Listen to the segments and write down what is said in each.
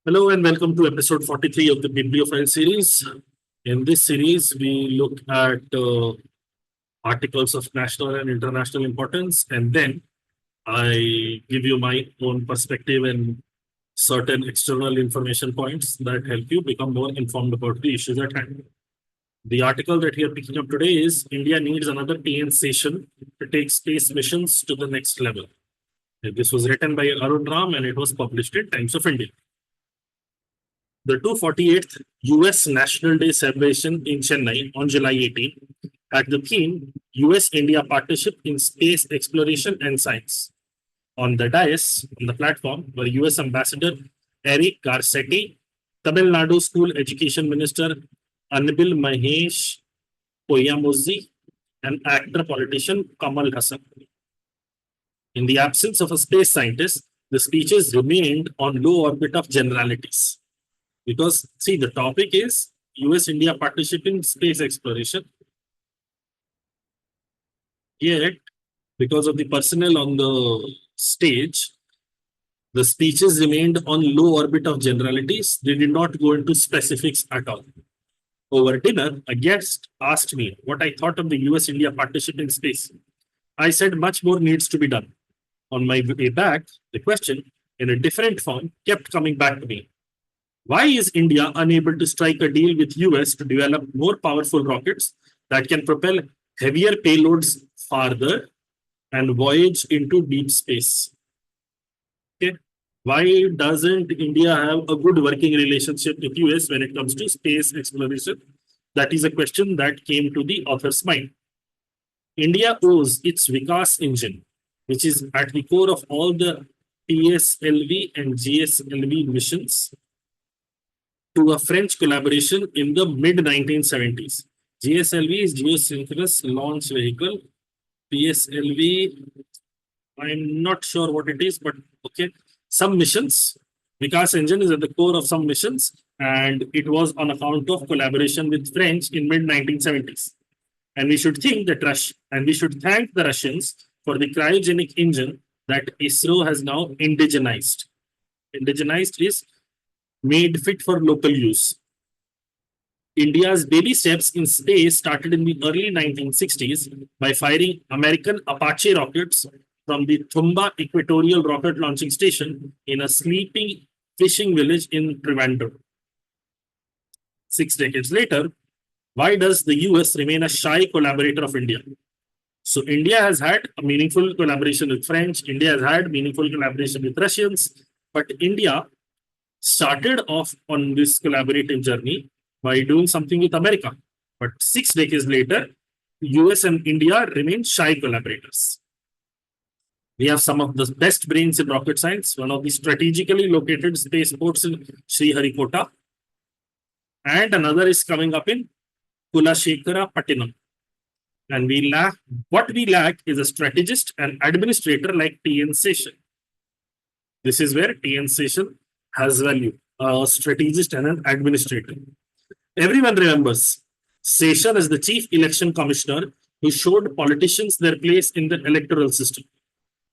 Hello and welcome to episode 43 of the Bibliophile series. In this series, we look at articles of national and international importance, and then I give you my own perspective and certain external information points that help you become more informed about the issues at hand. The article that we are picking up today is India needs another PN station to take space missions to the next level. This was written by Arun Ram and it was published in Times of India. The 248th US National Day celebration in Chennai on July 18 had the theme US-India Partnership in Space Exploration and Science. On the dais, on the platform, were US Ambassador Eric Garcetti, Tamil Nadu School Education Minister Anabil Mahesh Poyamuzzi, and actor-politician Kamal Hassan. In the absence of a space scientist, the speeches remained on low orbit of generalities. Because, see, the topic is US-India partnership in space exploration. Yet, because of the personnel on the stage, the speeches remained on low orbit of generalities. They did not go into specifics at all. Over dinner, a guest asked me what I thought of the US-India partnership in space. I said much more needs to be done. On my way back, the question, in a different form, kept coming back to me. Why is India unable to strike a deal with US to develop more powerful rockets that can propel heavier payloads farther and voyage into deep space? Okay. Why doesn't India have a good working relationship with US when it comes to space exploration? That is a question that came to the author's mind. India owes its Vikas engine, which is at the core of all the PSLV and GSLV missions, to a French collaboration in the mid-1970s. GSLV is Geosynchronous Launch Vehicle. PSLV, I'm not sure what it is, but okay. Some missions, Vikas engine is at the core of some missions, and it was on account of collaboration with French in mid-1970s. And we should thank the Russians for the cryogenic engine that ISRO has now indigenized. Indigenized is made fit for local use. India's baby steps in space started in the early 1960s by firing American Apache rockets from the Thumba Equatorial Rocket Launching Station in a sleeping fishing village in Trivandrum. 6 decades later, why does the US remain a shy collaborator of India? So India has had a meaningful collaboration with French, India has had meaningful collaboration with Russians, but India started off on this collaborative journey by doing something with America. But 6 decades later, US and India remain shy collaborators. We have some of the best brains in rocket science, one of the strategically located spaceports in Sriharikota, and another is coming up in Kulashekara Pattinam. And what we lack is a strategist and administrator like TN Session. This is where TN Session has value, a strategist and an administrator. Everyone remembers Session as the chief election commissioner who showed politicians their place in the electoral system.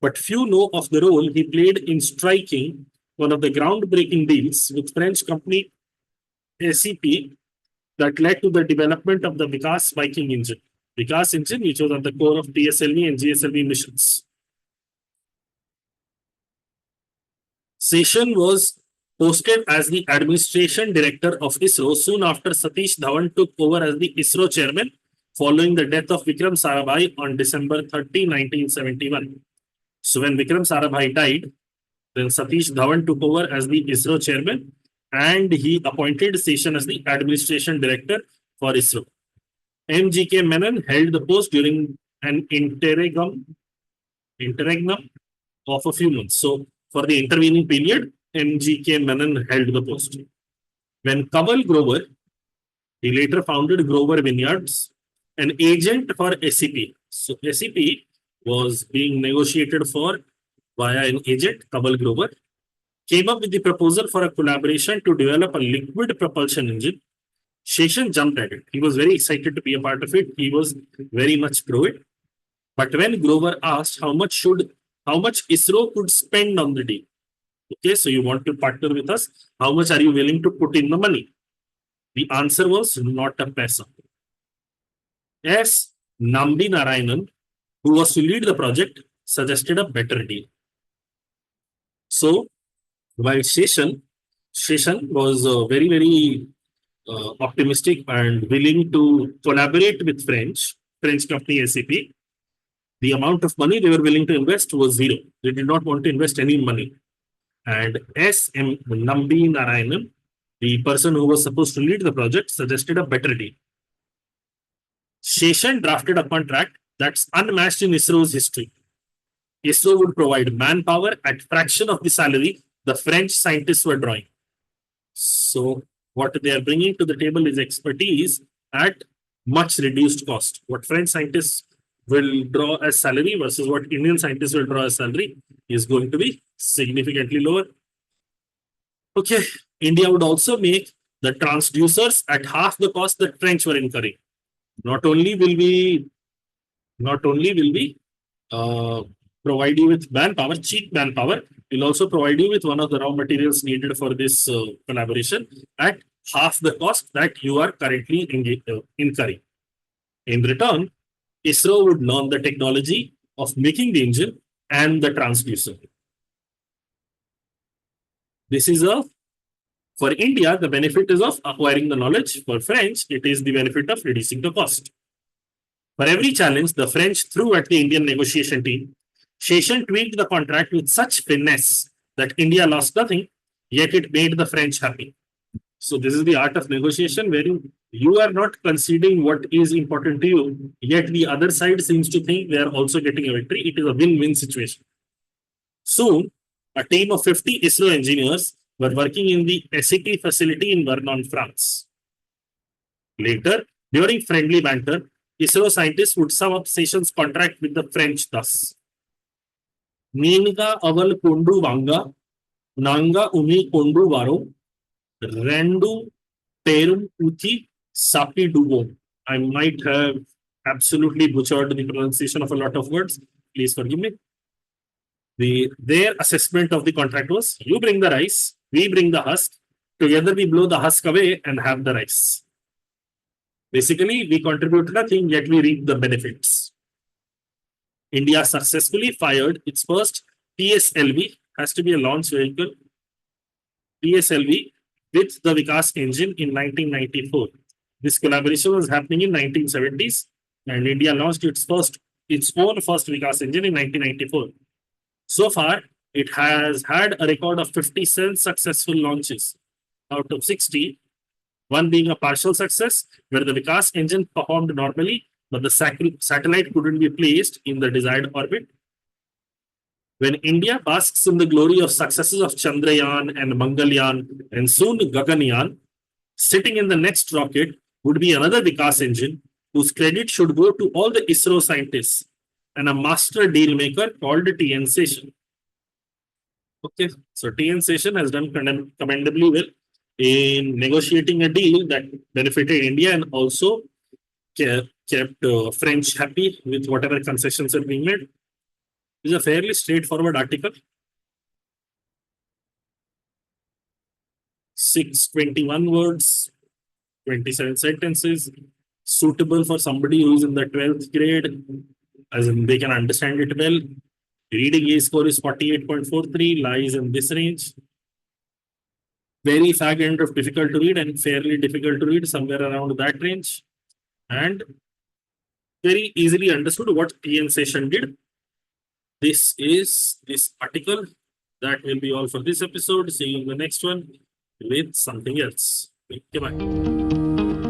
But few know of the role he played in striking one of the groundbreaking deals with French company SCP that led to the development of the Vikas Viking engine. Vikas engine, which was at the core of PSLV and GSLV missions. Session was posted as the administration director of ISRO soon after Satish Dhawan took over as the ISRO chairman following the death of Vikram Sarabhai on December 30, 1971. So when Vikram Sarabhai died, then Satish Dhawan took over as the ISRO chairman and he appointed Session as the administration director for ISRO. MGK Menon held the post during an interregnum of a few months. So for the intervening period, MGK Menon held the post. When Kamal Grover, he later founded Grover Vineyards, an agent for SCP. So SCP was being negotiated for via an agent, Kamal Grover, came up with the proposal for a collaboration to develop a liquid propulsion engine. Session jumped at it. He was very excited to be a part of it. He was very much pro it. But when Grover asked how much ISRO could spend on the deal, Okay, so you want to partner with us. How much are you willing to put in the money? The answer was not a paisa. Yes, Nambi Narayanan, who was to lead the project, suggested a better deal. So, while Sheshan was very optimistic and willing to collaborate with French company SCP, the amount of money they were willing to invest was zero. They did not want to invest any money. And S.M. Nambi Narayanan, the person who was supposed to lead the project, suggested a better deal. Sheshan drafted a contract that's unmatched in ISRO's history. ISRO would provide manpower at fraction of the salary the French scientists were drawing. So what they are bringing to the table is expertise at much reduced cost. What French scientists will draw as salary versus what Indian scientists will draw as salary is going to be significantly lower. Okay, India would also make the transducers at half the cost that French were incurring. Not only will we uh, provide you with manpower, cheap manpower, we'll also provide you with one of the raw materials needed for this collaboration at half the cost that you are currently incurring. In return, ISRO would learn the technology of making the engine and the transducer. This is for India, the benefit is of acquiring the knowledge. For French, it is the benefit of reducing the cost. For every challenge the French threw at the Indian negotiation team, Sheshan tweaked the contract with such finesse that India lost nothing, yet it made the French happy. So this is the art of negotiation, where you are not conceding what is important to you, yet the other side seems to think they are also getting a victory. It is a win-win situation. Soon, a team of 50 ISRO engineers were working in the SCP facility in Vernon, France. Later, during friendly banter, ISRO scientists would sum up Session's contract with the French thus: Ninga aval kondu wanga, nanga umi kondu varo, rendu perum uti sapi dugo. I might have absolutely butchered the pronunciation of a lot of words. Please forgive me. Their assessment of the contract was: you bring the rice, we bring the husk, together we blow the husk away and have the rice. Basically, we contribute nothing, yet we reap the benefits. India successfully fired its first PSLV, has to be a launch vehicle, PSLV, with the Vikas engine in 1994. This collaboration was happening in 1970s, and India launched its own first Vikas engine in 1994. So far, it has had a record of 57 successful launches out of 60, one being a partial success, where the Vikas engine performed normally, but the satellite couldn't be placed in the desired orbit. When India basks in the glory of successes of Chandrayaan and Mangalyaan and soon Gaganyaan, sitting in the next rocket would be another Vikas engine, whose credit should go to all the ISRO scientists and a master deal maker called TN Session. Okay, so TN Session has done commendably well in negotiating a deal that benefited India and also kept French happy with whatever concessions are being made. It's a fairly straightforward article. 621 words, 27 sentences, suitable for somebody who is in the 12th grade, as in they can understand it well. Reading A score is 48.43, lies in this range. Very fag end of difficult to read and fairly difficult to read, somewhere around that range. And very easily understood what TN Session did. This is this article. That will be all for this episode. See you in the next one with something else. Okay, bye.